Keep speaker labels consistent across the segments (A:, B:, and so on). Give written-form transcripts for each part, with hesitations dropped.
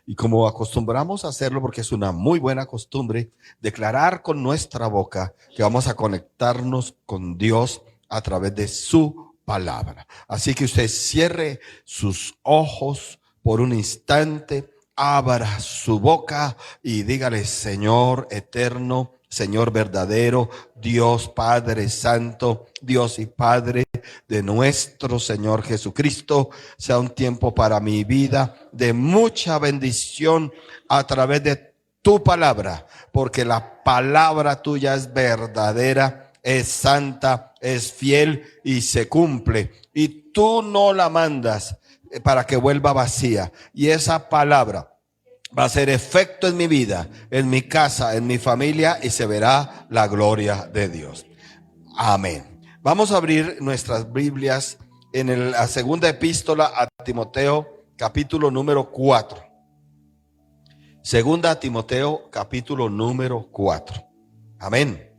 A: Y como acostumbramos a hacerlo, porque es una muy buena costumbre, declarar con nuestra boca que vamos a conectarnos con Dios a través de su palabra. Así que usted cierre sus ojos por un instante, abra su boca y dígale: Señor eterno, Señor verdadero, Dios Padre Santo, Dios y Padre de nuestro Señor Jesucristo, sea un tiempo para mi vida de mucha bendición a través de tu palabra, porque la palabra tuya es verdadera, es santa, es fiel y se cumple, y tú no la mandas para que vuelva vacía, y esa palabra va a hacer efecto en mi vida, en mi casa, en mi familia, y se verá la gloria de Dios. Amén. Vamos a abrir nuestras Biblias en la segunda epístola a Timoteo, capítulo número 4. Segunda a Timoteo, capítulo número 4. Amén.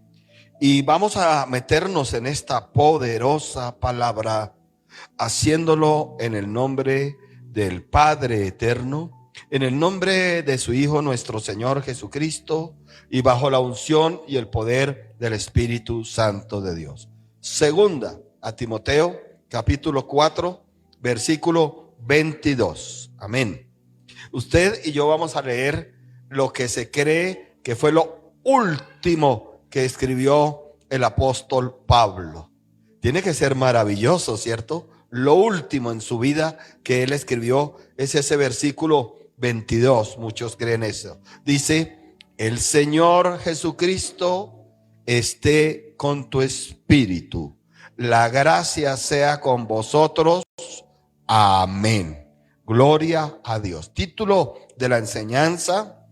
A: Y vamos a meternos en esta poderosa palabra, haciéndolo en el nombre del Padre eterno, en el nombre de su Hijo nuestro Señor Jesucristo, y bajo la unción y el poder del Espíritu Santo de Dios. Segunda a Timoteo, capítulo 4, versículo 22. Amén. Usted y yo vamos a leer lo que se cree que fue lo último que escribió el apóstol Pablo. Tiene que ser maravilloso, ¿cierto? Lo último en su vida que él escribió es ese versículo 22. Muchos creen eso. Dice: el Señor Jesucristo esté con tu espíritu. La gracia sea con vosotros. Amén. Gloria a Dios. Título de la enseñanza: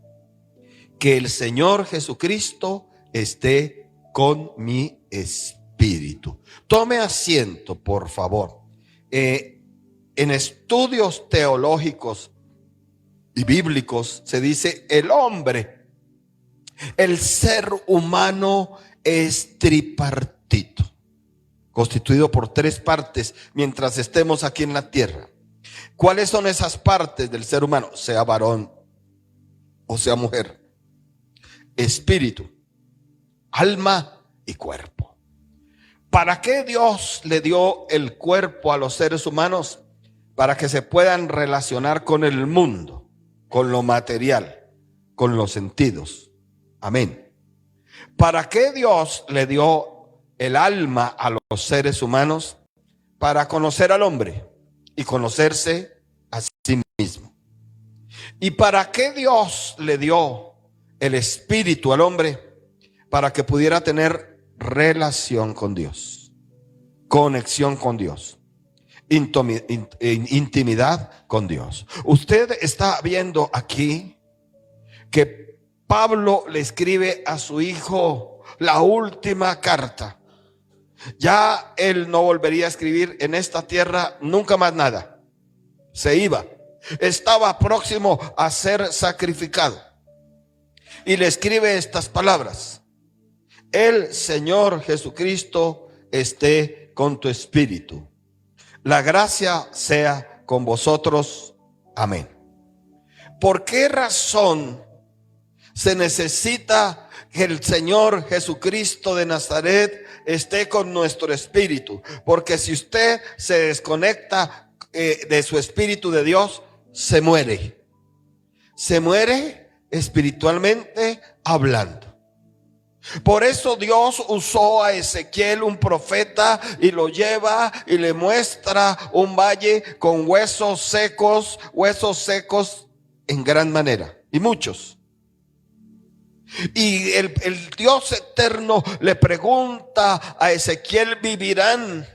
A: que el Señor Jesucristo esté con mi espíritu. Tome asiento, por favor. En estudios teológicos y bíblicos se dice: el hombre, el ser humano es tripartito, constituido por tres partes mientras estemos aquí en la tierra. ¿Cuáles son esas partes del ser humano? Sea varón o sea mujer. Espíritu, alma y cuerpo. ¿Para qué Dios le dio el cuerpo a los seres humanos? Para que se puedan relacionar con el mundo, con lo material, con los sentidos. Amén. ¿Para qué Dios le dio el alma a los seres humanos? Para conocer al hombre y conocerse a sí mismo. ¿Y para qué Dios le dio el espíritu al hombre? Para que pudiera tener relación con Dios, conexión con Dios, intimidad con Dios. Usted está viendo aquí que Pablo le escribe a su hijo la última carta. Ya él no volvería a escribir en esta tierra nunca más nada. Se iba. Estaba próximo a ser sacrificado. Y le escribe estas palabras: el Señor Jesucristo esté con tu espíritu. La gracia sea con vosotros. Amén. ¿Por qué razón se necesita que el Señor Jesucristo de Nazaret esté con nuestro espíritu? Porque si usted se desconecta de su espíritu de Dios, se muere. Se muere espiritualmente hablando. Por eso Dios usó a Ezequiel, un profeta, y lo lleva y le muestra un valle con huesos secos en gran manera, y muchos. Y el Dios eterno le pregunta a Ezequiel: ¿vivirán?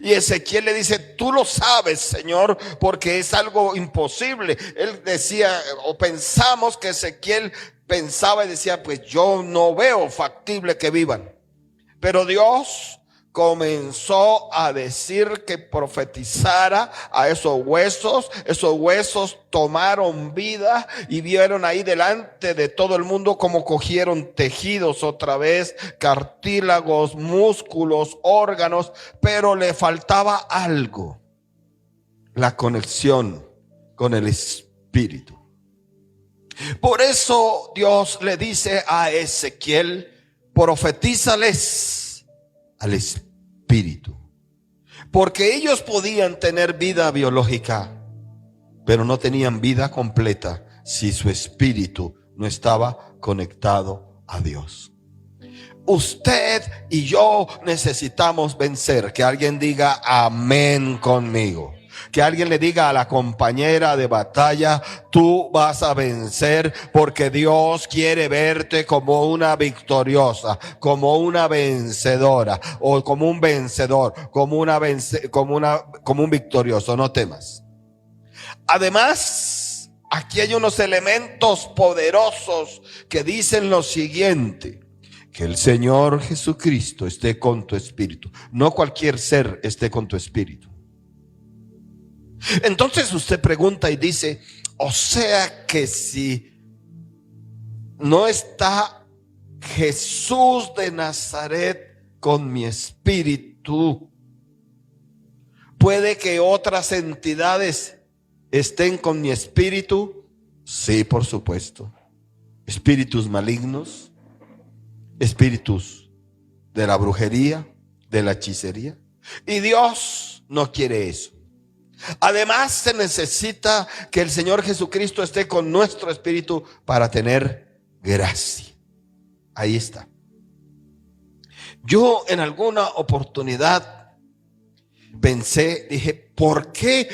A: Y Ezequiel le dice: tú lo sabes, Señor, porque es algo imposible. Él decía, o pensamos que Ezequiel pensaba y decía: pues yo no veo factible que vivan. Pero Dios comenzó a decir que profetizara a esos huesos tomaron vida y vieron ahí delante de todo el mundo como cogieron tejidos otra vez, cartílagos, músculos, órganos, pero le faltaba algo: la conexión con el Espíritu espíritu. Por eso Dios le dice a Ezequiel: profetízales al espíritu. Porque ellos podían tener vida biológica, pero no tenían vida completa si su espíritu no estaba conectado a Dios. Usted y yo necesitamos vencer. Que alguien diga amén conmigo. Que alguien le diga a la compañera de batalla: tú vas a vencer, porque Dios quiere verte como una victoriosa, como una vencedora, o como un vencedor, como un victorioso. No temas. Además, aquí hay unos elementos poderosos que dicen lo siguiente: que el Señor Jesucristo esté con tu espíritu. No cualquier ser esté con tu espíritu. Entonces usted pregunta y dice: o sea que si no está Jesús de Nazaret con mi espíritu, ¿puede que otras entidades estén con mi espíritu? Sí, por supuesto. Espíritus malignos, espíritus de la brujería, de la hechicería. Y Dios no quiere eso. Además, se necesita que el Señor Jesucristo esté con nuestro espíritu para tener gracia. Ahí está. Yo en alguna oportunidad dije: ¿por qué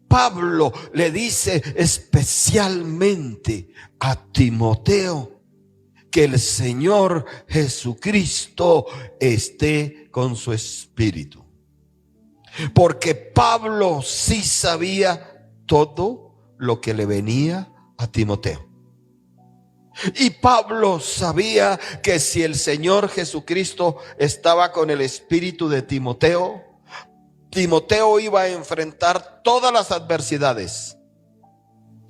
A: Pablo le dice especialmente a Timoteo que el Señor Jesucristo esté con su espíritu? Porque Pablo sí sabía todo lo que le venía a Timoteo. Y Pablo sabía que si el Señor Jesucristo estaba con el espíritu de Timoteo, Timoteo iba a enfrentar todas las adversidades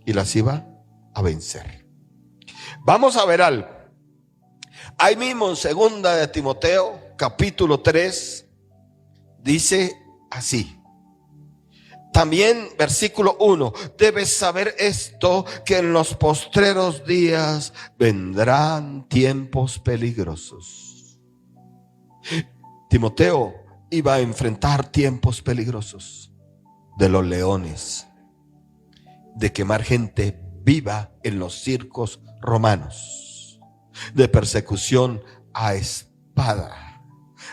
A: y las iba a vencer. Vamos a ver algo. Ahí mismo en 2 de Timoteo, capítulo 3, dice así. También versículo 1: debes saber esto, que en los postreros días vendrán tiempos peligrosos. Timoteo iba a enfrentar tiempos peligrosos, de los leones, de quemar gente viva en los circos romanos, de persecución a espada,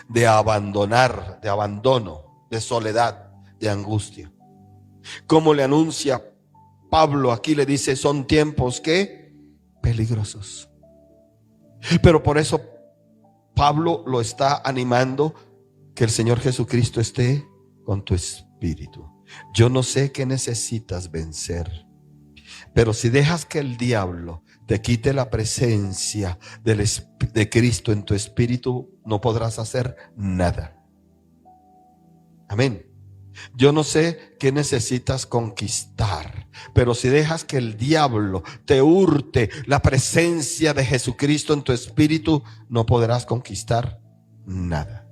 A: de abandono, de soledad, de angustia. Como le anuncia Pablo aquí, le dice: son tiempos que peligrosos. Pero por eso Pablo lo está animando, que el Señor Jesucristo esté con tu espíritu. Yo no sé qué necesitas vencer, pero si dejas que el diablo te quite la presencia de Cristo en tu espíritu, no podrás hacer nada. Amén. Yo no sé qué necesitas conquistar, pero si dejas que el diablo te hurte la presencia de Jesucristo en tu espíritu, no podrás conquistar nada.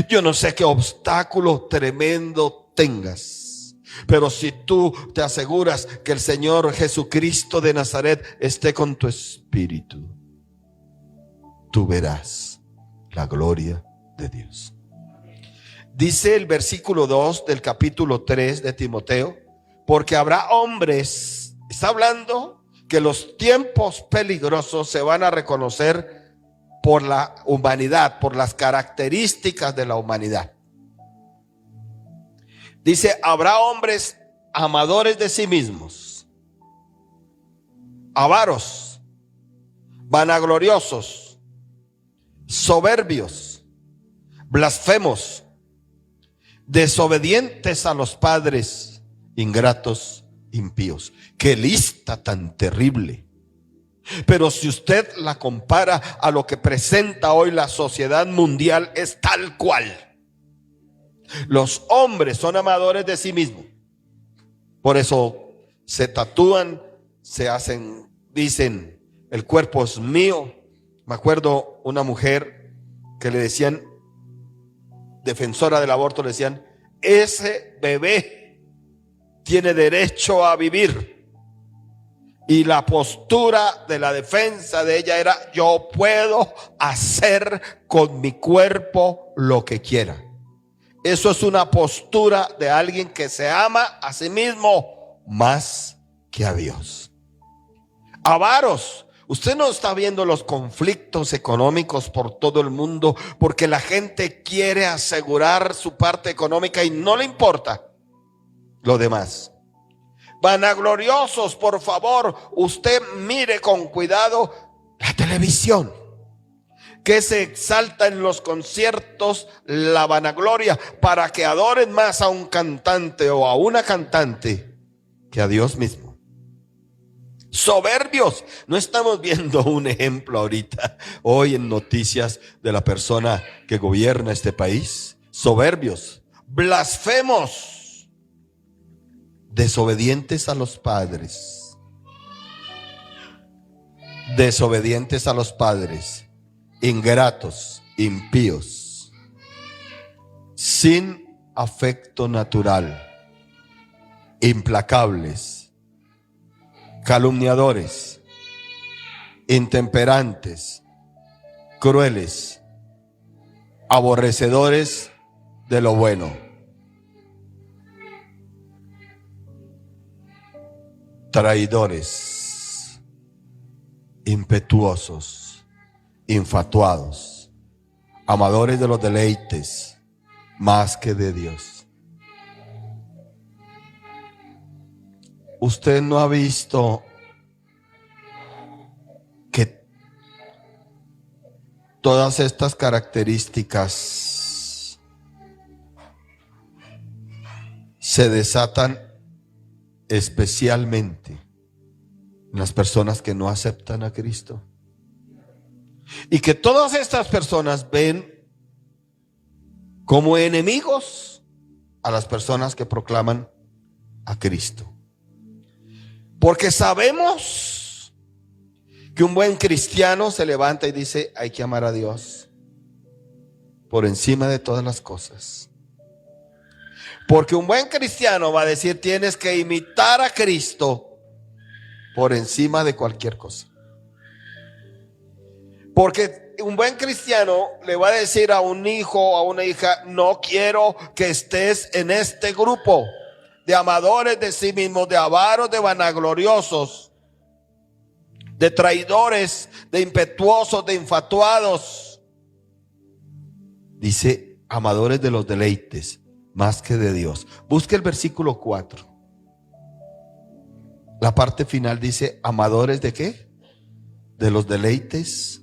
A: Yo no sé qué obstáculo tremendo tengas, pero si tú te aseguras que el Señor Jesucristo de Nazaret esté con tu espíritu, tú verás la gloria de Dios. Dice el versículo 2 del capítulo 3 de Timoteo: porque habrá hombres, está hablando que los tiempos peligrosos se van a reconocer por la humanidad, por las características de la humanidad. Dice: habrá hombres amadores de sí mismos, avaros, vanagloriosos, soberbios, blasfemos, desobedientes a los padres, ingratos, impíos. Qué lista tan terrible. Pero si usted la compara a lo que presenta hoy la sociedad mundial, es tal cual. Los hombres son amadores de sí mismos. Por eso se tatúan, se hacen, dicen: el cuerpo es mío. Me acuerdo una mujer que le decían, defensora del aborto, le decían: ese bebé tiene derecho a vivir. Y la postura de la defensa de ella era: yo puedo hacer con mi cuerpo lo que quiera. Eso es una postura de alguien que se ama a sí mismo más que a Dios. Avaros. Usted no está viendo los conflictos económicos por todo el mundo porque la gente quiere asegurar su parte económica y no le importa lo demás. Vanagloriosos, por favor, usted mire con cuidado la televisión, que se exalta en los conciertos la vanagloria para que adoren más a un cantante o a una cantante que a Dios mismo. Soberbios. No estamos viendo un ejemplo ahorita, hoy en noticias, de la persona que gobierna este país. Soberbios, blasfemos, desobedientes a los padres. Desobedientes a los padres, ingratos, impíos, sin afecto natural, implacables, calumniadores, intemperantes, crueles, aborrecedores de lo bueno, traidores, impetuosos, infatuados, amadores de los deleites más que de Dios. Usted no ha visto que todas estas características se desatan especialmente en las personas que no aceptan a Cristo, y que todas estas personas ven como enemigos a las personas que proclaman a Cristo? Porque sabemos que un buen cristiano se levanta y dice: hay que amar a Dios por encima de todas las cosas. Porque un buen cristiano va a decir: tienes que imitar a Cristo por encima de cualquier cosa. Porque un buen cristiano le va a decir a un hijo o a una hija: no quiero que estés en este grupo de amadores de sí mismos, de avaros, de vanagloriosos, de traidores, de impetuosos, de infatuados. Dice: amadores de los deleites más que de Dios. Busque el versículo 4. La parte final dice: amadores de ¿qué? De los deleites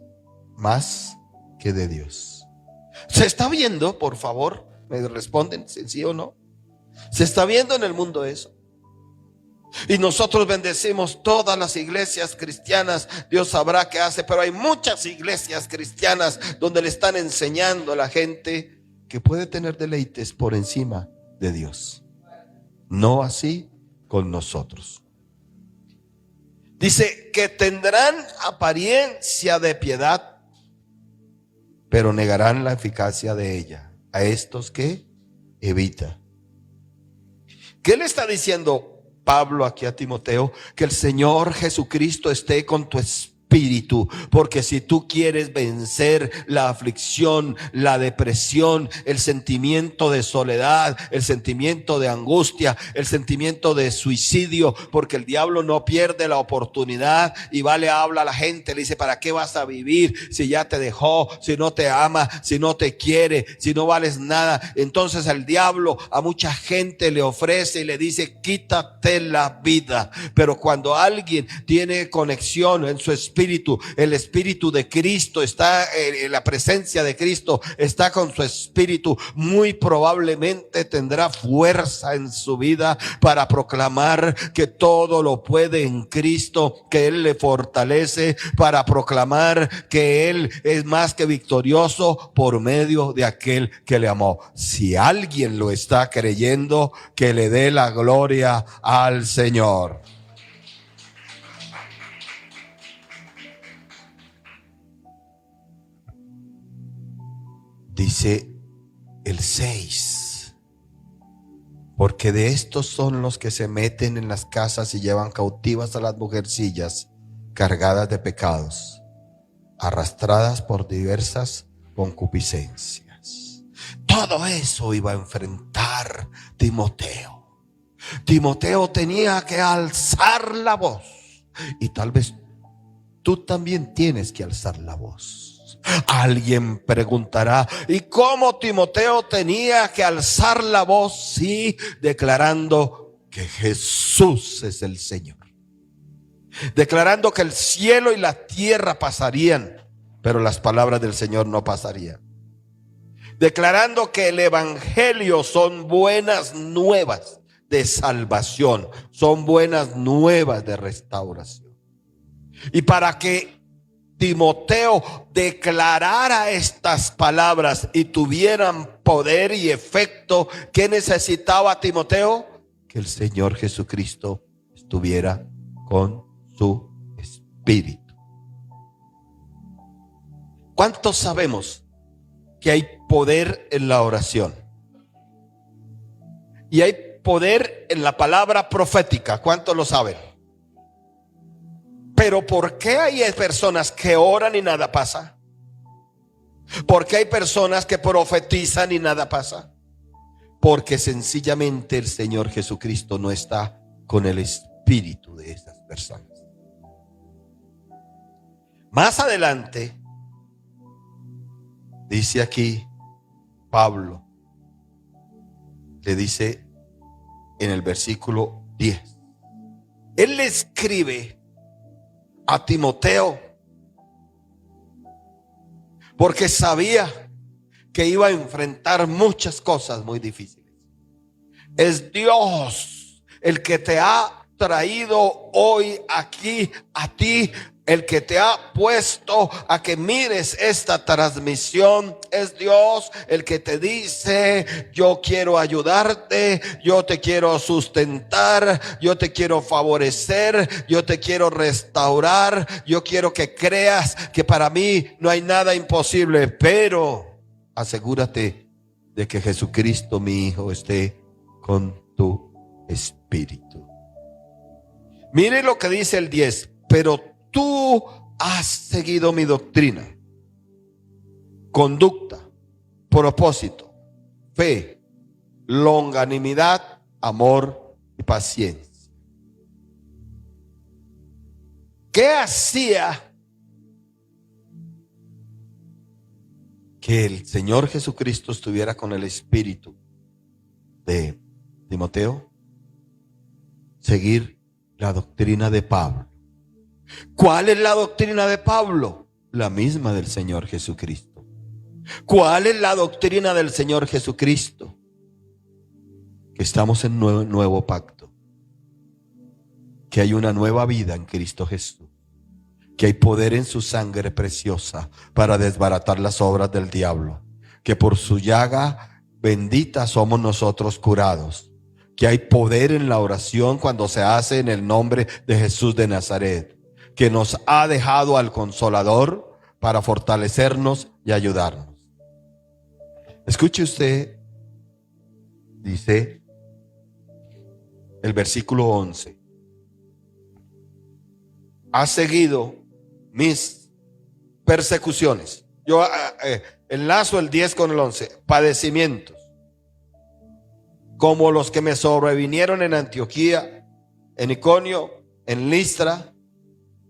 A: más que de Dios. ¿Se está viendo? Por favor, me responden si sí o no. ¿Se está viendo en el mundo eso? Y nosotros bendecimos todas las iglesias cristianas. Dios sabrá qué hace, pero hay muchas iglesias cristianas donde le están enseñando a la gente que puede tener deleites por encima de Dios. No así con nosotros. Dice que tendrán apariencia de piedad, pero negarán la eficacia de ella. A estos que evita. ¿Qué le está diciendo Pablo aquí a Timoteo? Que el Señor Jesucristo esté con tu espíritu, porque si tú quieres vencer la aflicción, la depresión, el sentimiento de soledad, el sentimiento de angustia, el sentimiento de suicidio, porque el diablo no pierde la oportunidad y le habla a la gente, le dice: ¿para qué vas a vivir si ya te dejó, si no te ama, si no te quiere, si no vales nada? Entonces el diablo a mucha gente le ofrece y le dice: quítate la vida. Pero cuando alguien tiene conexión en su espíritu, el espíritu de Cristo está en la presencia de Cristo, está con su espíritu, muy probablemente tendrá fuerza en su vida para proclamar que todo lo puede en Cristo, que Él le fortalece, para proclamar que Él es más que victorioso por medio de aquel que le amó. Si alguien lo está creyendo, que le dé la gloria al Señor. Dice el 6: porque de estos son los que se meten en las casas y llevan cautivas a las mujercillas cargadas de pecados, arrastradas por diversas concupiscencias. Todo eso iba a enfrentar Timoteo. Timoteo tenía que alzar la voz, y tal vez tú también tienes que alzar la voz. Alguien preguntará, ¿y cómo Timoteo tenía que alzar la voz? Sí, declarando que Jesús es el Señor, declarando que el cielo y la tierra pasarían, pero las palabras del Señor no pasarían, declarando que el evangelio son buenas nuevas de salvación, son buenas nuevas de restauración. Y para que Timoteo declarara estas palabras y tuvieran poder y efecto, ¿qué necesitaba Timoteo? Que el Señor Jesucristo estuviera con su espíritu. ¿Cuántos sabemos que hay poder en la oración? Y hay poder en la palabra profética. ¿Cuántos lo saben? Pero ¿por qué hay personas que oran y nada pasa? ¿Por qué hay personas que profetizan y nada pasa? Porque sencillamente el Señor Jesucristo no está con el espíritu de esas personas. Más adelante dice aquí Pablo, le dice en el versículo 10, él le escribe a Timoteo porque sabía que iba a enfrentar muchas cosas muy difíciles. Es Dios el que te ha traído hoy aquí a ti, el que te ha puesto a que mires esta transmisión. Es Dios el que te dice: yo quiero ayudarte, yo te quiero sustentar, yo te quiero favorecer, yo te quiero restaurar, yo quiero que creas que para mí no hay nada imposible, pero asegúrate de que Jesucristo, mi Hijo, esté con tu espíritu. Mire lo que dice el 10, pero tú has seguido mi doctrina, conducta, propósito, fe, longanimidad, amor y paciencia. ¿Qué hacía que el Señor Jesucristo estuviera con el espíritu de Timoteo? Seguir la doctrina de Pablo. ¿Cuál es la doctrina de Pablo? La misma del Señor Jesucristo. ¿Cuál es la doctrina del Señor Jesucristo? Que estamos en nuevo pacto, que hay una nueva vida en Cristo Jesús, que hay poder en su sangre preciosa para desbaratar las obras del diablo, que por su llaga bendita somos nosotros curados, que hay poder en la oración cuando se hace en el nombre de Jesús de Nazaret, que nos ha dejado al Consolador para fortalecernos y ayudarnos. Escuche usted, dice el versículo 11: has seguido mis persecuciones. Yo enlazo el 10 con el 11. Padecimientos como los que me sobrevinieron en Antioquía, en Iconio, en Listra,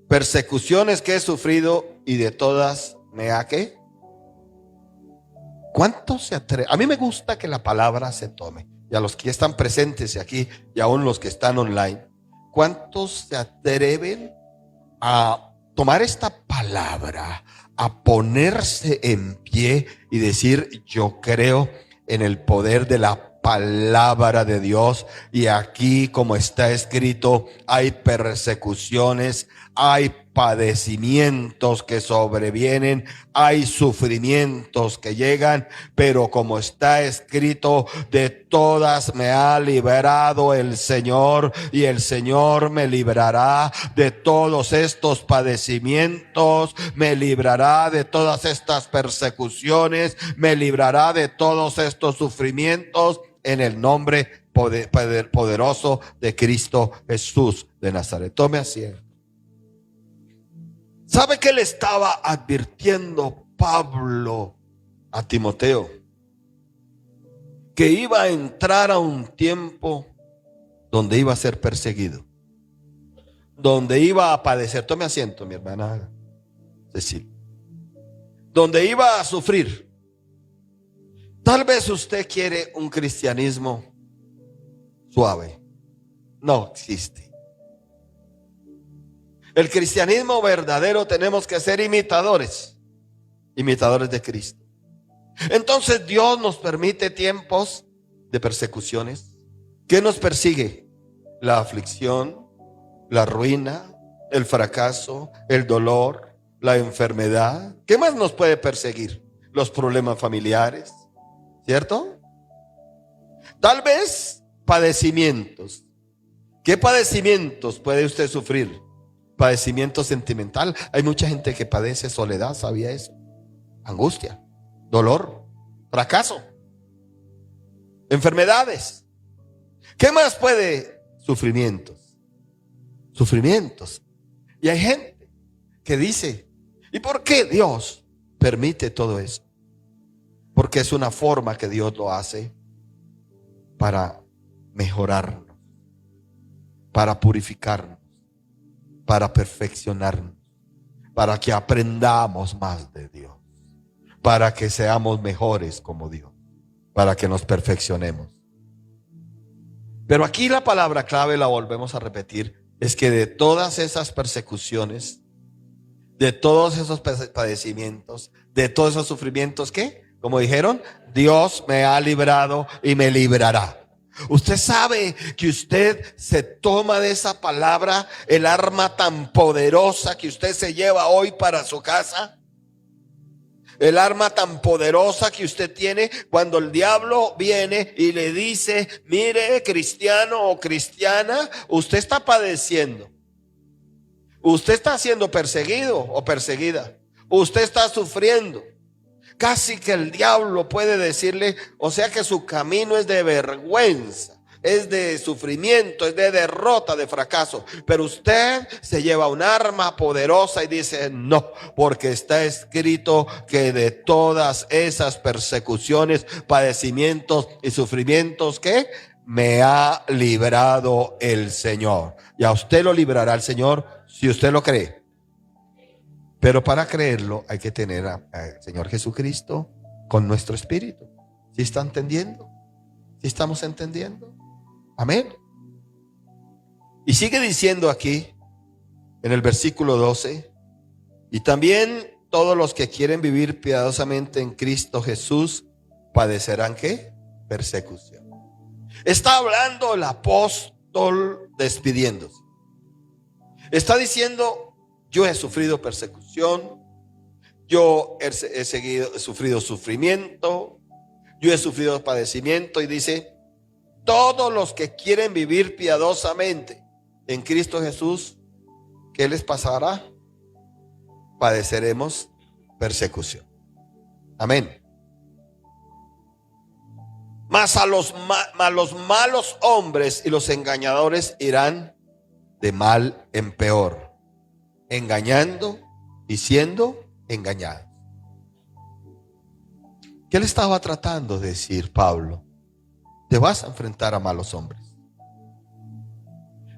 A: persecuciones que he sufrido, y de todas me ha ¿qué? ¿Cuántos se atreven? A mí me gusta que la palabra se tome, y a los que están presentes aquí y aún los que están online, ¿cuántos se atreven a tomar esta palabra, a ponerse en pie y decir: yo creo en el poder de la palabra de Dios, y aquí, como está escrito, hay persecuciones, hay padecimientos que sobrevienen, hay sufrimientos que llegan, pero como está escrito, de todas me ha liberado el Señor, y el Señor me librará de todos estos padecimientos, me librará de todas estas persecuciones, me librará de todos estos sufrimientos, en el nombre poderoso de Cristo Jesús de Nazaret. Tome asiento. ¿Sabe qué le estaba advirtiendo Pablo a Timoteo? Que iba a entrar a un tiempo donde iba a ser perseguido, donde iba a padecer. Tome asiento, mi hermana Cecilia. Donde iba a sufrir. Tal vez usted quiere un cristianismo suave. No existe. El cristianismo verdadero tenemos que ser imitadores de Cristo. Entonces Dios nos permite tiempos de persecuciones. ¿Qué nos persigue? La aflicción, la ruina, el fracaso, el dolor, la enfermedad. ¿Qué más nos puede perseguir? Los problemas familiares, ¿cierto? Tal vez padecimientos. ¿Qué padecimientos puede usted sufrir? Padecimiento sentimental. Hay mucha gente que padece soledad, ¿sabía eso? Angustia, dolor, fracaso, enfermedades. ¿Qué más puede? Sufrimientos. Y hay gente que dice, ¿y por qué Dios permite todo eso? Porque es una forma que Dios lo hace para mejorarnos, para purificarnos, para perfeccionarnos, para que aprendamos más de Dios, para que seamos mejores como Dios, para que nos perfeccionemos. Pero aquí la palabra clave, la volvemos a repetir, es que de todas esas persecuciones, de todos esos padecimientos, de todos esos sufrimientos, ¿qué? Como dijeron, Dios me ha librado y me librará. Usted sabe que usted se toma de esa palabra el arma tan poderosa que usted se lleva hoy para su casa. El arma tan poderosa que usted tiene cuando el diablo viene y le dice, mire, cristiano o cristiana, usted está padeciendo. Usted está siendo perseguido o perseguida. Usted está sufriendo. Casi que el diablo puede decirle, o sea que su camino es de vergüenza, es de sufrimiento, es de derrota, de fracaso. Pero usted se lleva un arma poderosa y dice, no, porque está escrito que de todas esas persecuciones, padecimientos y sufrimientos, ¿qué? Me ha librado el Señor. Y a usted lo librará el Señor si usted lo cree. Pero para creerlo hay que tener al Señor Jesucristo con nuestro espíritu. ¿Sí está entendiendo? ¿Sí estamos entendiendo? Amén. Y sigue diciendo aquí en el versículo 12, y también todos los que quieren vivir piadosamente en Cristo Jesús padecerán ¿qué? Persecución. Está hablando el apóstol despidiéndose. Está diciendo, yo he sufrido persecución, yo he sufrido sufrimiento, yo he sufrido padecimiento, y dice, todos los que quieren vivir piadosamente en Cristo Jesús, ¿qué les pasará? Padeceremos persecución. Amén. Mas a los malos hombres y los engañadores irán de mal en peor, engañando y siendo engañados. ¿Qué le estaba tratando de decir Pablo? Te vas a enfrentar a malos hombres.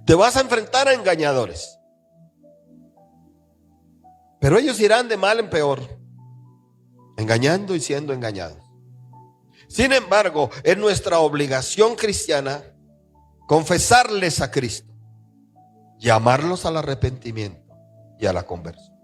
A: Te vas a enfrentar a engañadores. Pero ellos irán de mal en peor, engañando y siendo engañados. Sin embargo, es nuestra obligación cristiana confesarles a Cristo, llamarlos al arrepentimiento y a la conversión.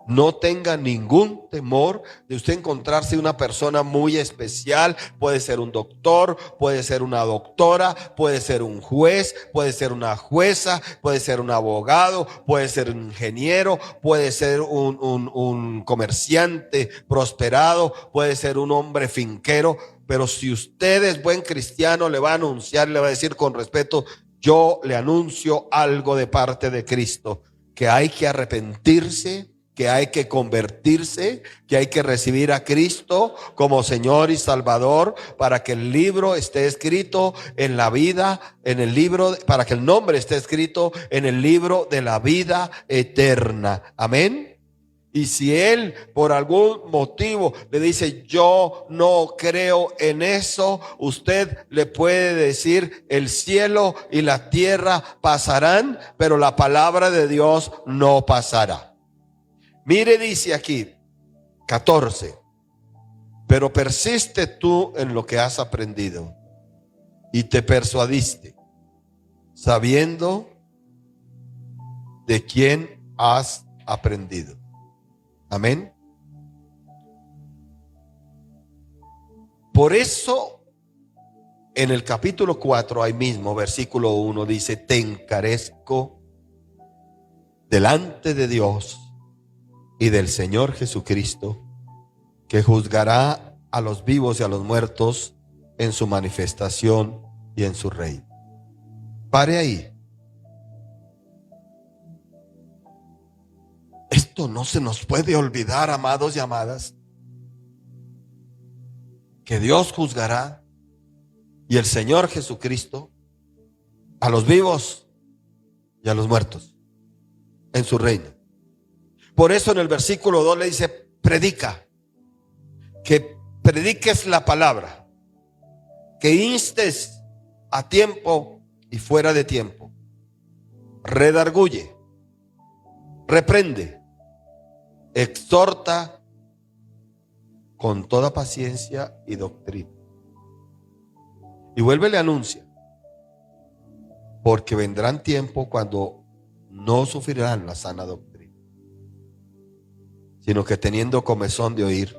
A: No tenga ningún temor de usted encontrarse una persona muy especial. Puede ser un doctor, puede ser una doctora, puede ser un juez, puede ser una jueza, puede ser un abogado, puede ser un ingeniero, puede ser un comerciante prosperado, puede ser un hombre finquero. Pero si usted es buen cristiano, le va a anunciar, le va a decir con respeto, yo le anuncio algo de parte de Cristo, que hay que arrepentirse, que hay que convertirse, que hay que recibir a Cristo como Señor y Salvador para que el libro esté escrito en la vida, en el libro, para que el nombre esté escrito en el libro de la vida eterna. Amén. Y si él por algún motivo le dice yo no creo en eso, usted le puede decir el cielo y la tierra pasarán, pero la palabra de Dios no pasará. Mire, dice aquí 14, pero persiste tú en lo que has aprendido y te persuadiste, sabiendo de quién has aprendido. Amén. Por eso en el capítulo 4 ahí mismo, versículo 1 dice, te encarezco delante de Dios y del Señor Jesucristo, que juzgará a los vivos y a los muertos en su manifestación y en su reino. Pare ahí. Esto no se nos puede olvidar, amados y amadas, que Dios juzgará y el Señor Jesucristo a los vivos y a los muertos en su reino. Por eso en el versículo 2 le dice, predica, que prediques la palabra, que instes a tiempo y fuera de tiempo, redarguye, reprende, exhorta con toda paciencia y doctrina. Y vuelve y le anuncia, porque vendrán tiempos cuando no sufrirán la sana doctrina, sino que teniendo comezón de oír,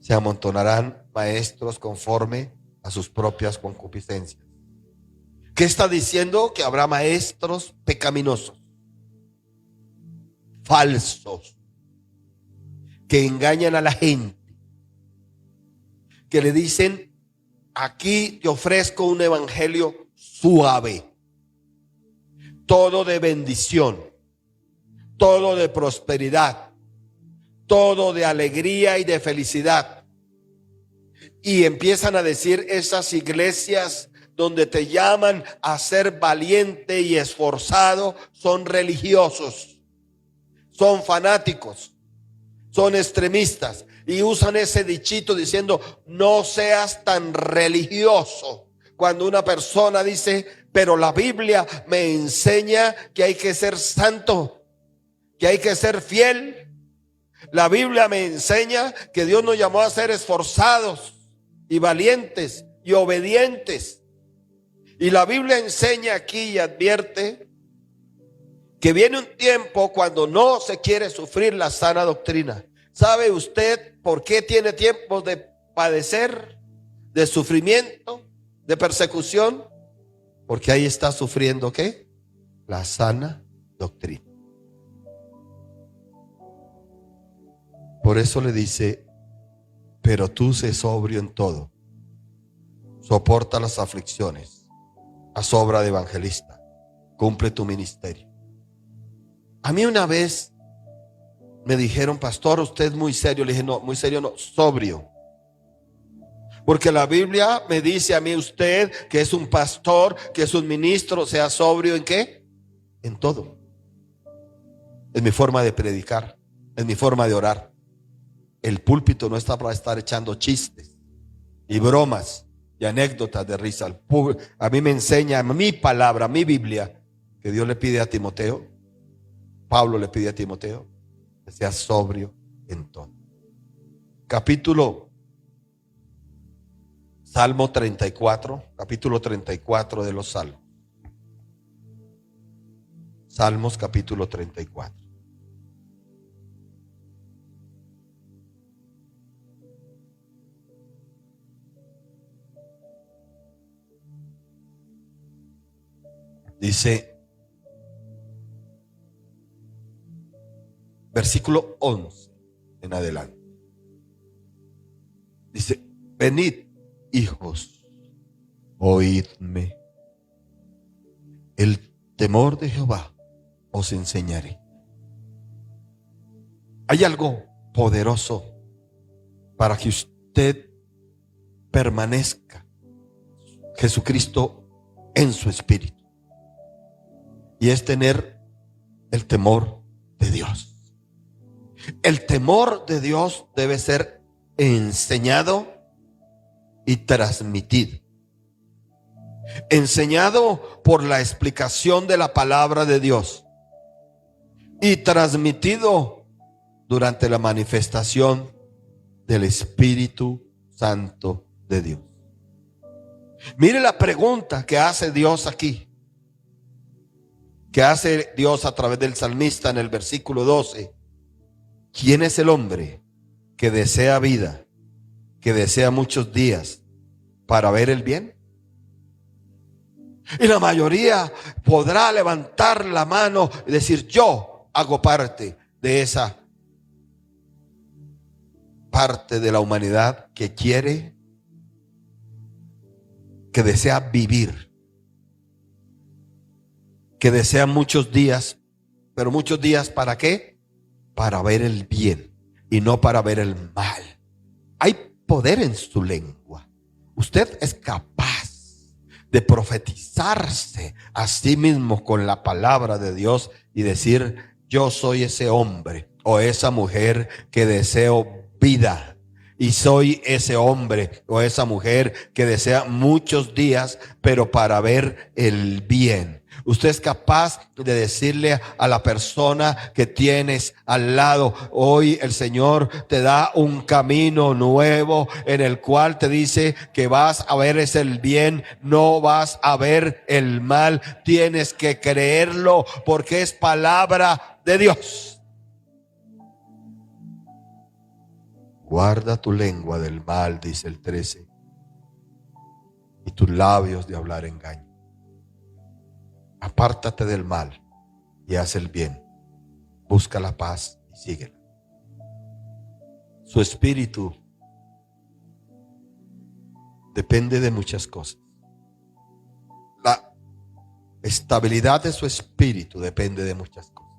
A: se amontonarán maestros conforme a sus propias concupiscencias. ¿Qué está diciendo? Que habrá maestros pecaminosos, falsos, que engañan a la gente, que le dicen, aquí te ofrezco un evangelio suave, todo de bendición, todo de prosperidad, todo de alegría y de felicidad. Y empiezan a decir esas iglesias donde te llaman a ser valiente y esforzado, son religiosos, son fanáticos, son extremistas, y usan ese dichito diciendo no seas tan religioso. Cuando una persona dice, pero la Biblia me enseña que hay que ser santo, que hay que ser fiel. La Biblia me enseña que Dios nos llamó a ser esforzados y valientes y obedientes. Y la Biblia enseña aquí y advierte que viene un tiempo cuando no se quiere sufrir la sana doctrina. ¿Sabe usted por qué tiene tiempos de padecer, de sufrimiento, de persecución? Porque ahí está sufriendo ¿qué? La sana doctrina. Por eso le dice, pero tú sé sobrio en todo, soporta las aflicciones, haz obra de evangelista, cumple tu ministerio. A mí una vez me dijeron, pastor, usted es muy serio. Le dije, no, muy serio no, sobrio. Porque la Biblia me dice a mí, usted que es un pastor, que es un ministro, sea sobrio ¿en qué? En todo. En mi forma de predicar, en mi forma de orar. El púlpito no está para estar echando chistes y bromas y anécdotas de risa. A mí me enseña mi palabra, mi Biblia, que Dios le pide a Timoteo, Pablo le pide a Timoteo, que sea sobrio en todo. Salmo 34, capítulo 34 de los Salmos. Salmos capítulo 34. Dice, versículo 11 en adelante. Dice, venid, hijos, oídme. El temor de Jehová os enseñaré. Hay algo poderoso para que usted permanezca Jesucristo en su espíritu, y es tener el temor de Dios. El temor de Dios debe ser enseñado y transmitido. Enseñado por la explicación de la palabra de Dios y transmitido durante la manifestación del Espíritu Santo de Dios. Mire la pregunta que hace Dios aquí, que hace Dios a través del salmista en el versículo 12. ¿Quién es el hombre que desea vida, que desea muchos días para ver el bien? Y la mayoría podrá levantar la mano y decir: yo hago parte de esa parte de la humanidad que quiere, que desea vivir, que desea muchos días. Pero muchos días, ¿para qué? Para ver el bien y no para ver el mal. Hay poder en su lengua. Usted es capaz de profetizarse a sí mismo con la palabra de Dios y decir: yo soy ese hombre o esa mujer que deseo vida, y soy ese hombre o esa mujer que desea muchos días, pero para ver el bien. Usted es capaz de decirle a la persona que tienes al lado: hoy el Señor te da un camino nuevo en el cual te dice que vas a ver es el bien, no vas a ver el mal. Tienes que creerlo porque es palabra de Dios. Guarda tu lengua del mal, dice el 13, y tus labios de hablar engaño. Apártate del mal y haz el bien. Busca la paz y síguela. Su espíritu depende de muchas cosas. La estabilidad de su espíritu depende de muchas cosas.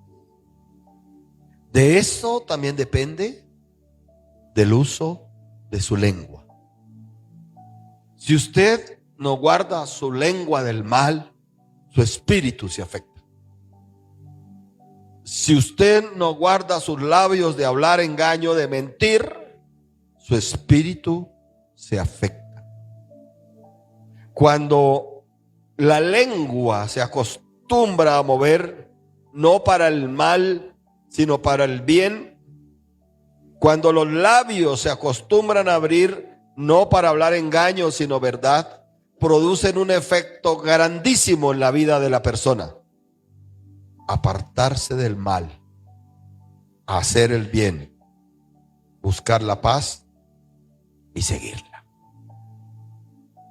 A: De eso también depende del uso de su lengua. Si usted no guarda su lengua del mal, su espíritu se afecta. Si usted no guarda sus labios de hablar engaño, de mentir, su espíritu se afecta. Cuando la lengua se acostumbra a mover no para el mal, sino para el bien, cuando los labios se acostumbran a abrir no para hablar engaño, sino verdad, producen un efecto grandísimo en la vida de la persona. Apartarse del mal, hacer el bien, buscar la paz y seguirla.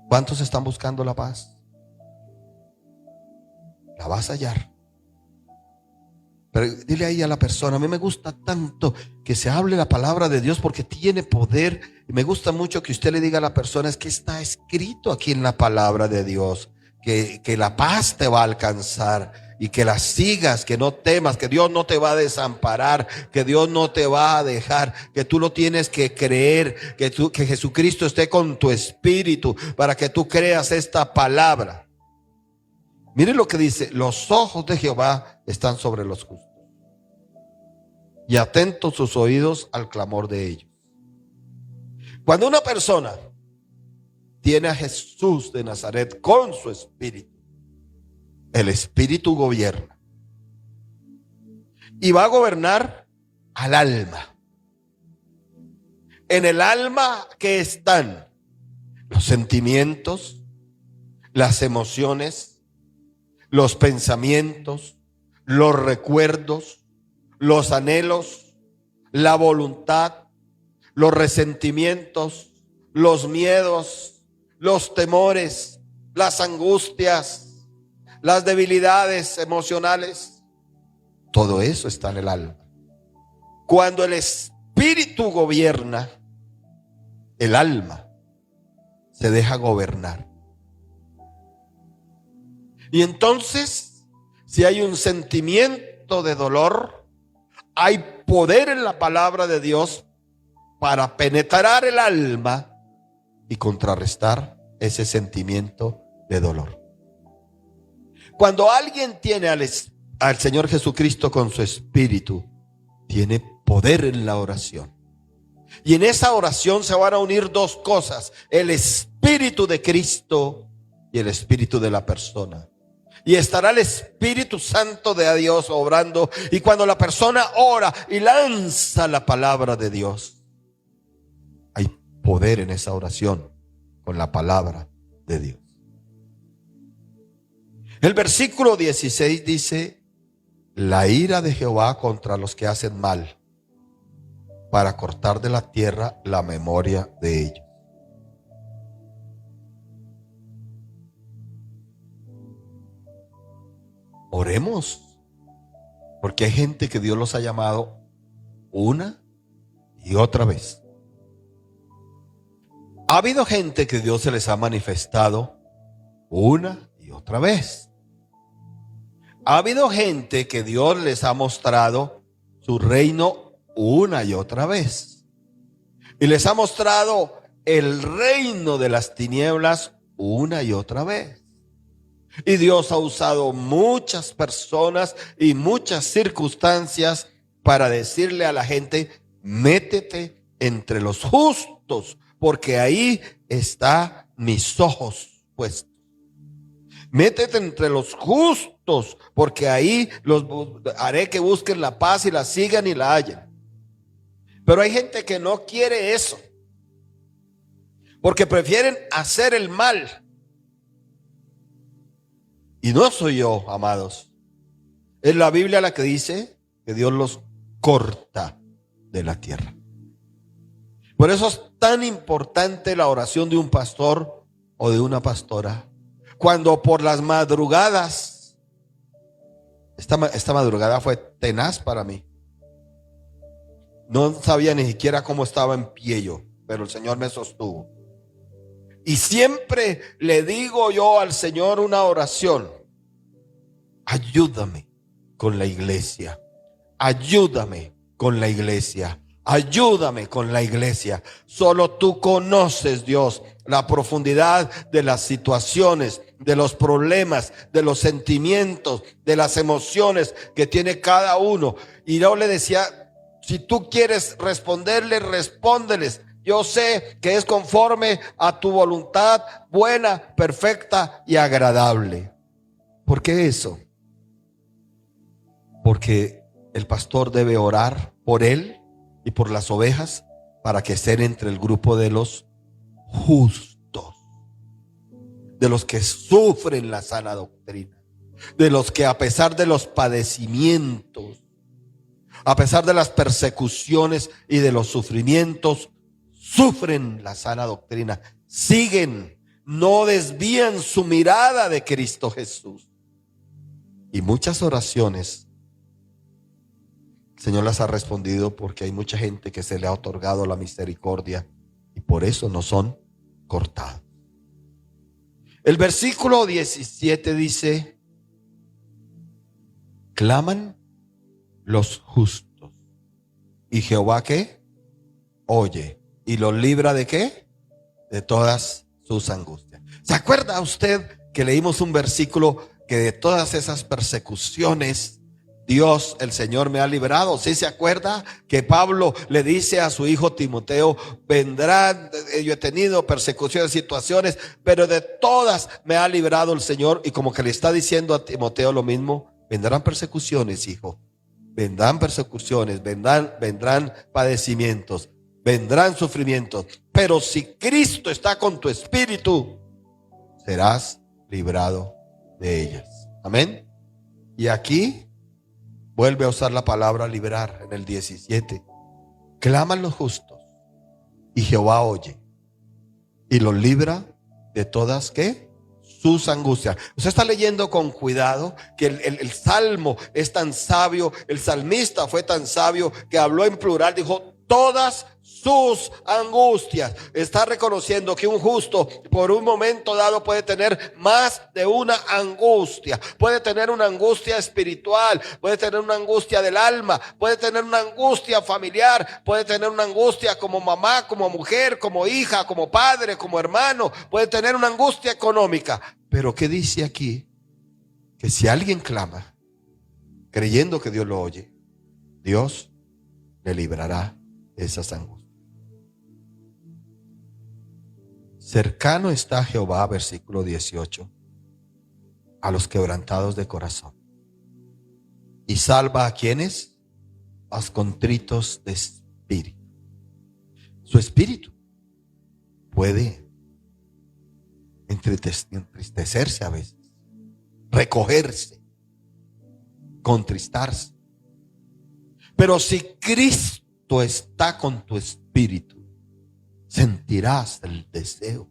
A: ¿Cuántos están buscando la paz? La vas a hallar. Pero dile ahí a la persona: a mí me gusta tanto que se hable la palabra de Dios porque tiene poder. Y me gusta mucho que usted le diga a la persona: es que está escrito aquí en la palabra de Dios que la paz te va a alcanzar, y que la sigas, que no temas, que Dios no te va a desamparar, que Dios no te va a dejar, que tú lo tienes que creer, que Jesucristo esté con tu espíritu para que tú creas esta palabra. Miren lo que dice: los ojos de Jehová están sobre los justos, y atentos sus oídos al clamor de ellos. Cuando una persona tiene a Jesús de Nazaret con su espíritu, el espíritu gobierna y va a gobernar al alma. En el alma, ¿qué están? Los sentimientos, las emociones, los pensamientos, los recuerdos, los anhelos, la voluntad, los resentimientos, los miedos, los temores, las angustias, las debilidades emocionales. Todo eso está en el alma. Cuando el espíritu gobierna, el alma se deja gobernar. Y entonces, si hay un sentimiento de dolor, hay poder en la palabra de Dios para penetrar el alma y contrarrestar ese sentimiento de dolor. Cuando alguien tiene al Señor Jesucristo con su espíritu, tiene poder en la oración. Y en esa oración se van a unir dos cosas: el espíritu de Cristo y el espíritu de la persona. Y estará el Espíritu Santo de Dios obrando. Y cuando la persona ora y lanza la palabra de Dios, hay poder en esa oración con la palabra de Dios. El versículo 16 dice: la ira de Jehová contra los que hacen mal, para cortar de la tierra la memoria de ellos. Oremos, porque hay gente que Dios los ha llamado una y otra vez. Ha habido gente que Dios se les ha manifestado una y otra vez. Ha habido gente que Dios les ha mostrado su reino una y otra vez. Y les ha mostrado el reino de las tinieblas una y otra vez. Y Dios ha usado muchas personas y muchas circunstancias para decirle a la gente: métete entre los justos, porque ahí está mis ojos puestos. Métete entre los justos, porque ahí los haré que busquen la paz y la sigan y la hallen. Pero hay gente que no quiere eso, porque prefieren hacer el mal. Y no soy yo, amados. Es la Biblia la que dice que Dios los corta de la tierra. Por eso es tan importante la oración de un pastor o de una pastora. Cuando por las madrugadas, esta madrugada fue tenaz para mí. No sabía ni siquiera cómo estaba en pie yo, pero el Señor me sostuvo. Y siempre le digo yo al Señor una oración: ayúdame con la iglesia, ayúdame con la iglesia, ayúdame con la iglesia. Solo tú conoces, Dios, la profundidad de las situaciones, de los problemas, de los sentimientos, de las emociones que tiene cada uno. Y yo le decía: si tú quieres responderle, respóndeles. Yo sé que es conforme a tu voluntad buena, perfecta y agradable. ¿Por qué eso? Porque el pastor debe orar por él y por las ovejas para que estén entre el grupo de los justos, de los que sufren la sana doctrina, de los que a pesar de los padecimientos, a pesar de las persecuciones y de los sufrimientos, sufren la sana doctrina, siguen, no desvían su mirada de Cristo Jesús. Y muchas oraciones el Señor las ha respondido porque hay mucha gente que se le ha otorgado la misericordia y por eso no son cortados. El versículo 17 dice: claman los justos y Jehová, ¿qué? Oye, y los libra ¿de qué? De todas sus angustias. ¿Se acuerda usted que leímos un versículo que de todas esas persecuciones Dios, el Señor, me ha librado? ¿Sí se acuerda que Pablo le dice a su hijo Timoteo: vendrán, yo he tenido persecuciones, situaciones, pero de todas me ha librado el Señor? Y como que le está diciendo a Timoteo lo mismo: vendrán persecuciones, hijo, vendrán persecuciones, vendrán padecimientos, vendrán sufrimientos, pero si Cristo está con tu espíritu, serás librado de ellas. Amén. Y aquí vuelve a usar la palabra librar en el 17. Claman los justos y Jehová oye y los libra de todas, ¿qué? Sus angustias. Usted está leyendo con cuidado que el salmo es tan sabio, el salmista fue tan sabio que habló en plural, dijo todas sus angustias. Está reconociendo que un justo por un momento dado puede tener más de una angustia. Puede tener una angustia espiritual, puede tener una angustia del alma, puede tener una angustia familiar, puede tener una angustia como mamá, como mujer, como hija, como padre, como hermano, puede tener una angustia económica. Pero ¿qué dice aquí? Que si alguien clama creyendo que Dios lo oye, Dios le librará de esas angustias. Cercano está Jehová, versículo 18, a los quebrantados de corazón, y salva a quienes, a los contritos de espíritu. Su espíritu puede entristecerse a veces, recogerse, contristarse. Pero si Cristo está con tu espíritu, sentirás el deseo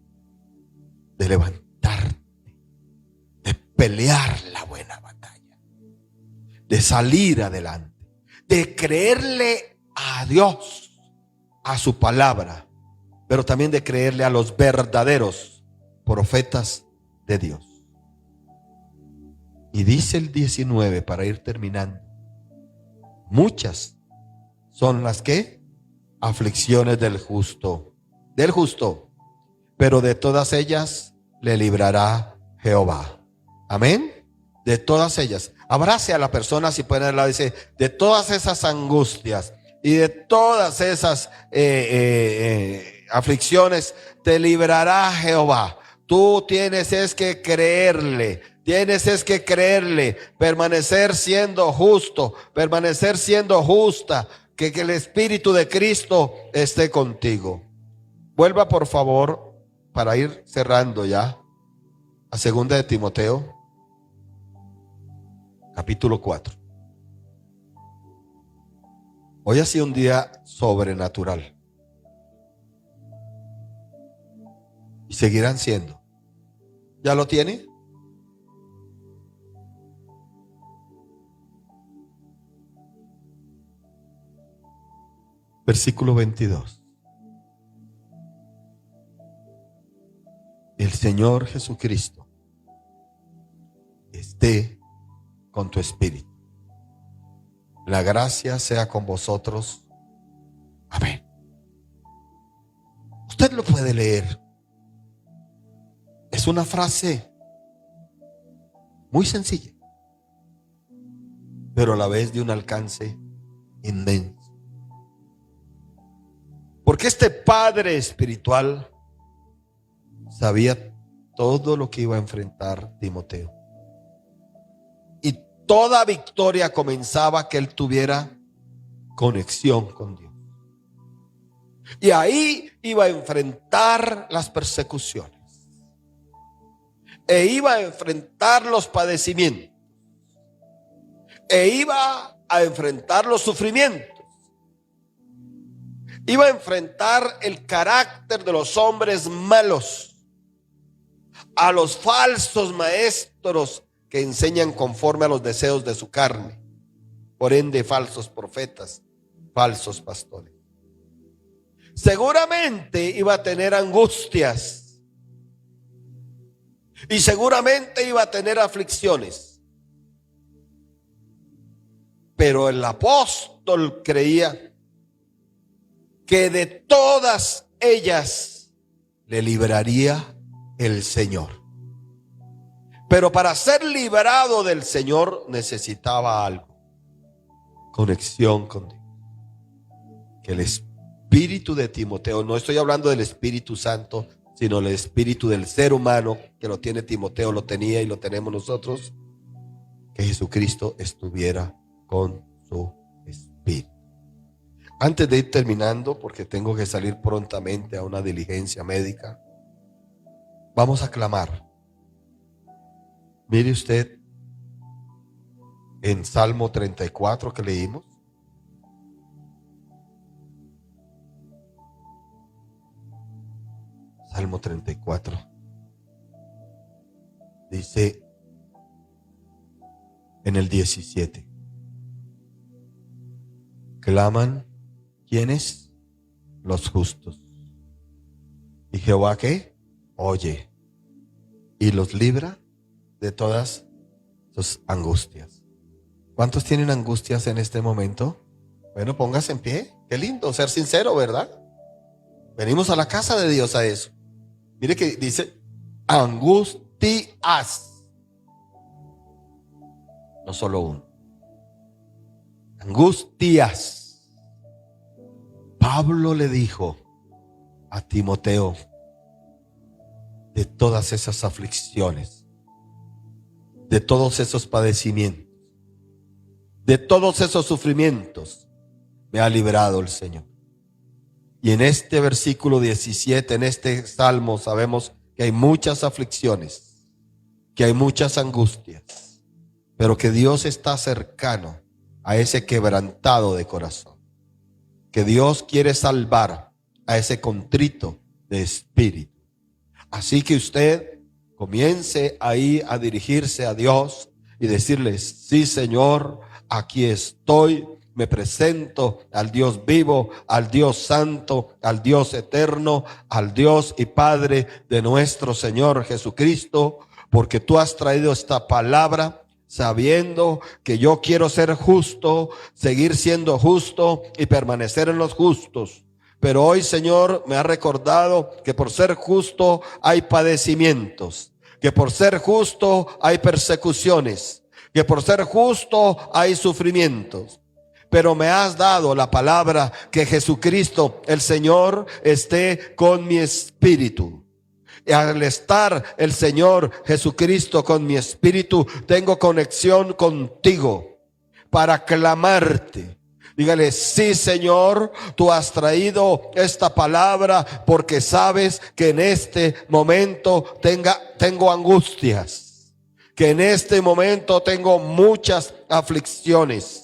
A: de levantarte, de pelear la buena batalla, de salir adelante, de creerle a Dios, a su palabra, pero también de creerle a los verdaderos profetas de Dios. Y dice el 19, para ir terminando, muchas son las que aflicciones del justo, pero de todas ellas le librará Jehová. Amén. De todas ellas. Abrace a la persona, si pueden hablar, dice, de todas esas angustias y de todas esas aflicciones te librará Jehová. Tú tienes es que creerle. Tienes es que creerle, permanecer siendo justo, permanecer siendo justa, que el Espíritu de Cristo esté contigo. Vuelva por favor, para ir cerrando ya, a 2 de Timoteo, capítulo 4. Hoy ha sido un día sobrenatural. Y seguirán siendo. ¿Ya lo tiene? Versículo 22. El Señor Jesucristo esté con tu espíritu. La gracia sea con vosotros. Amén. Usted lo puede leer. Es una frase muy sencilla, pero a la vez de un alcance inmenso. Porque este padre espiritual sabía todo lo que iba a enfrentar Timoteo. Y toda victoria comenzaba que él tuviera conexión con Dios. Y ahí iba a enfrentar las persecuciones. E iba a enfrentar los padecimientos. E iba a enfrentar los sufrimientos. Iba a enfrentar el carácter de los hombres malos, a los falsos maestros que enseñan conforme a los deseos de su carne, por ende falsos profetas, falsos pastores. Seguramente iba a tener angustias y seguramente iba a tener aflicciones, pero el apóstol creía que de todas ellas le libraría el Señor. Pero para ser librado del Señor necesitaba algo: conexión con Dios. Que el espíritu de Timoteo, no estoy hablando del Espíritu Santo, sino el espíritu del ser humano, que lo tiene Timoteo, lo tenía y lo tenemos nosotros, que Jesucristo estuviera con su espíritu. Antes de ir terminando, porque tengo que salir prontamente a una diligencia médica, vamos a clamar. Mire usted en Salmo 34 que leímos. Salmo 34. Dice en el 17. Claman, ¿quiénes? los justos. ¿Y Jehová qué? Oye y los libra de todas sus angustias. ¿Cuántos tienen angustias en este momento? Bueno, póngase en pie. Qué lindo ser sincero, ¿verdad? Venimos a la casa de Dios a eso. Mire que dice angustias. No solo uno. Angustias. Pablo le dijo a Timoteo de todas esas aflicciones, de todos esos padecimientos, de todos esos sufrimientos, me ha librado el Señor. Y en este versículo 17, en este salmo, sabemos que hay muchas aflicciones, que hay muchas angustias, pero que Dios está cercano a ese quebrantado de corazón, que Dios quiere salvar a ese contrito de espíritu. Así que usted comience ahí a dirigirse a Dios y decirle: sí, Señor, aquí estoy, me presento al Dios vivo, al Dios santo, al Dios eterno, al Dios y Padre de nuestro Señor Jesucristo, porque tú has traído esta palabra sabiendo que yo quiero ser justo, seguir siendo justo y permanecer en los justos. Pero hoy, Señor, me ha recordado que por ser justo hay padecimientos, que por ser justo hay persecuciones, que por ser justo hay sufrimientos. Pero me has dado la palabra que Jesucristo, el Señor, esté con mi espíritu. Y al estar el Señor Jesucristo con mi espíritu, tengo conexión contigo para clamarte. Dígale: sí, Señor, tú has traído esta palabra porque sabes que en este momento tengo angustias, que en este momento tengo muchas aflicciones.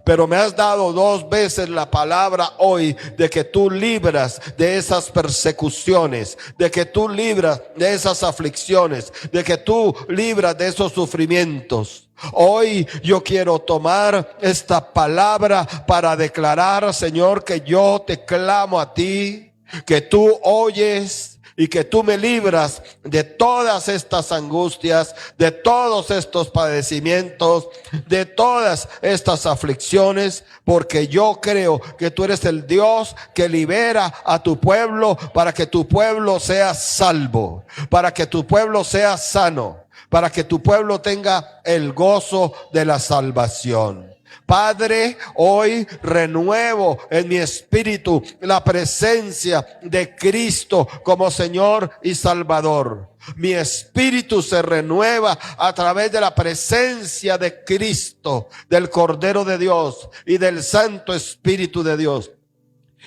A: Pero me has dado 2 veces la palabra hoy de que tú libras de esas persecuciones, de que tú libras de esas aflicciones, de que tú libras de esos sufrimientos. Hoy yo quiero tomar esta palabra para declarar, Señor, que yo te clamo a ti, que tú oyes y que tú me libras de todas estas angustias, de todos estos padecimientos, de todas estas aflicciones, porque yo creo que tú eres el Dios que libera a tu pueblo para que tu pueblo sea salvo, para que tu pueblo sea sano, para que tu pueblo tenga el gozo de la salvación. Padre, hoy renuevo en mi espíritu la presencia de Cristo como Señor y Salvador. Mi espíritu se renueva a través de la presencia de Cristo, del Cordero de Dios y del Santo Espíritu de Dios.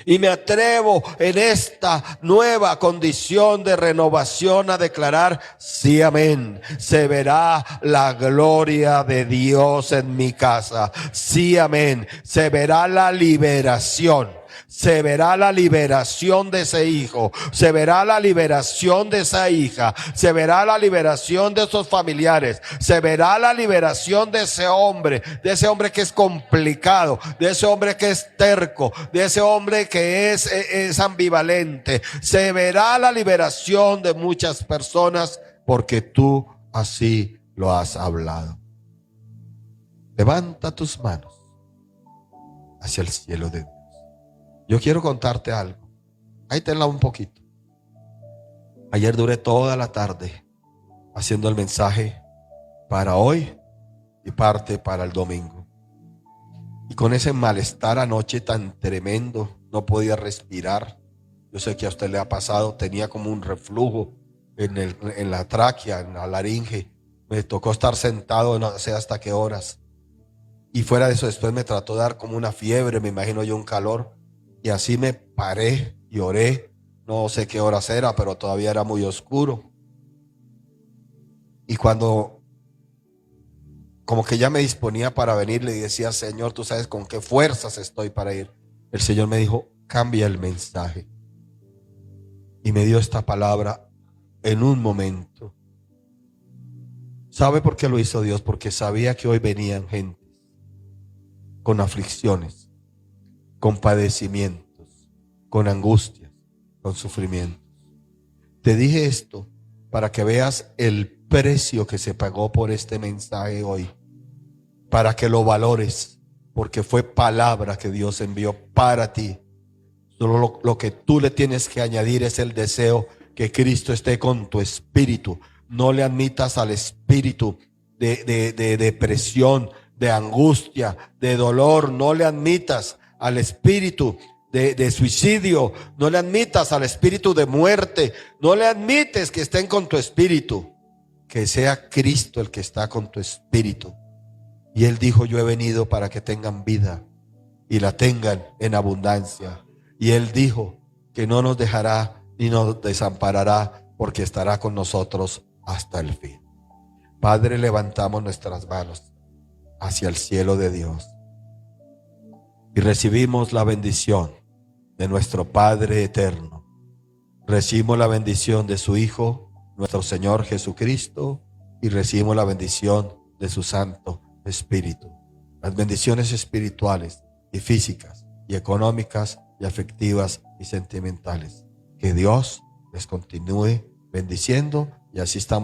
A: Y me atrevo en esta nueva condición de renovación a declarar: sí, amén. Se verá la gloria de Dios en mi casa. Sí, amén. Se verá la liberación. Se verá la liberación de ese hijo, se verá la liberación de esa hija, se verá la liberación de esos familiares, se verá la liberación de ese hombre que es complicado, de ese hombre que es terco, de ese hombre que es ambivalente. Se verá la liberación de muchas personas porque tú así lo has hablado. Levanta tus manos hacia el cielo de Dios. Yo quiero contarte algo. Ahí tenla un poquito. Ayer duré toda la tarde haciendo el mensaje para hoy y parte para el domingo. Y con ese malestar anoche tan tremendo, no podía respirar. Yo sé que a usted le ha pasado, tenía como un reflujo en la tráquea, en la laringe. Me tocó estar sentado no sé hasta qué horas. Y fuera de eso, después me trató de dar como una fiebre, me imagino yo un calor. Y así me paré y oré. No sé qué horas era, pero todavía era muy oscuro. Y cuando como que ya me disponía para venir, le decía: Señor, tú sabes con qué fuerzas estoy para ir. El Señor me dijo: cambia el mensaje. Y me dio esta palabra en un momento. ¿Sabe por qué lo hizo Dios? Porque sabía que hoy venían gentes con aflicciones, con padecimientos, con angustias, con sufrimientos. Te dije esto para que veas el precio que se pagó por este mensaje hoy, para que lo valores, porque fue palabra que Dios envió para ti. Solo lo que tú le tienes que añadir es el deseo que Cristo esté con tu espíritu. No le admitas al espíritu de depresión, de angustia, de dolor. No le admitas al espíritu de suicidio. No le admitas al espíritu de muerte. No le admites que estén con tu espíritu. Que sea Cristo el que está con tu espíritu. Y Él dijo: yo he venido para que tengan vida y la tengan en abundancia. Y Él dijo que no nos dejará ni nos desamparará, porque estará con nosotros hasta el fin. Padre, levantamos nuestras manos hacia el cielo de Dios y recibimos la bendición de nuestro Padre eterno. Recibimos la bendición de su Hijo, nuestro Señor Jesucristo, y recibimos la bendición de su Santo Espíritu. Las bendiciones espirituales y físicas y económicas y afectivas y sentimentales. Que Dios les continúe bendiciendo, y así estamos.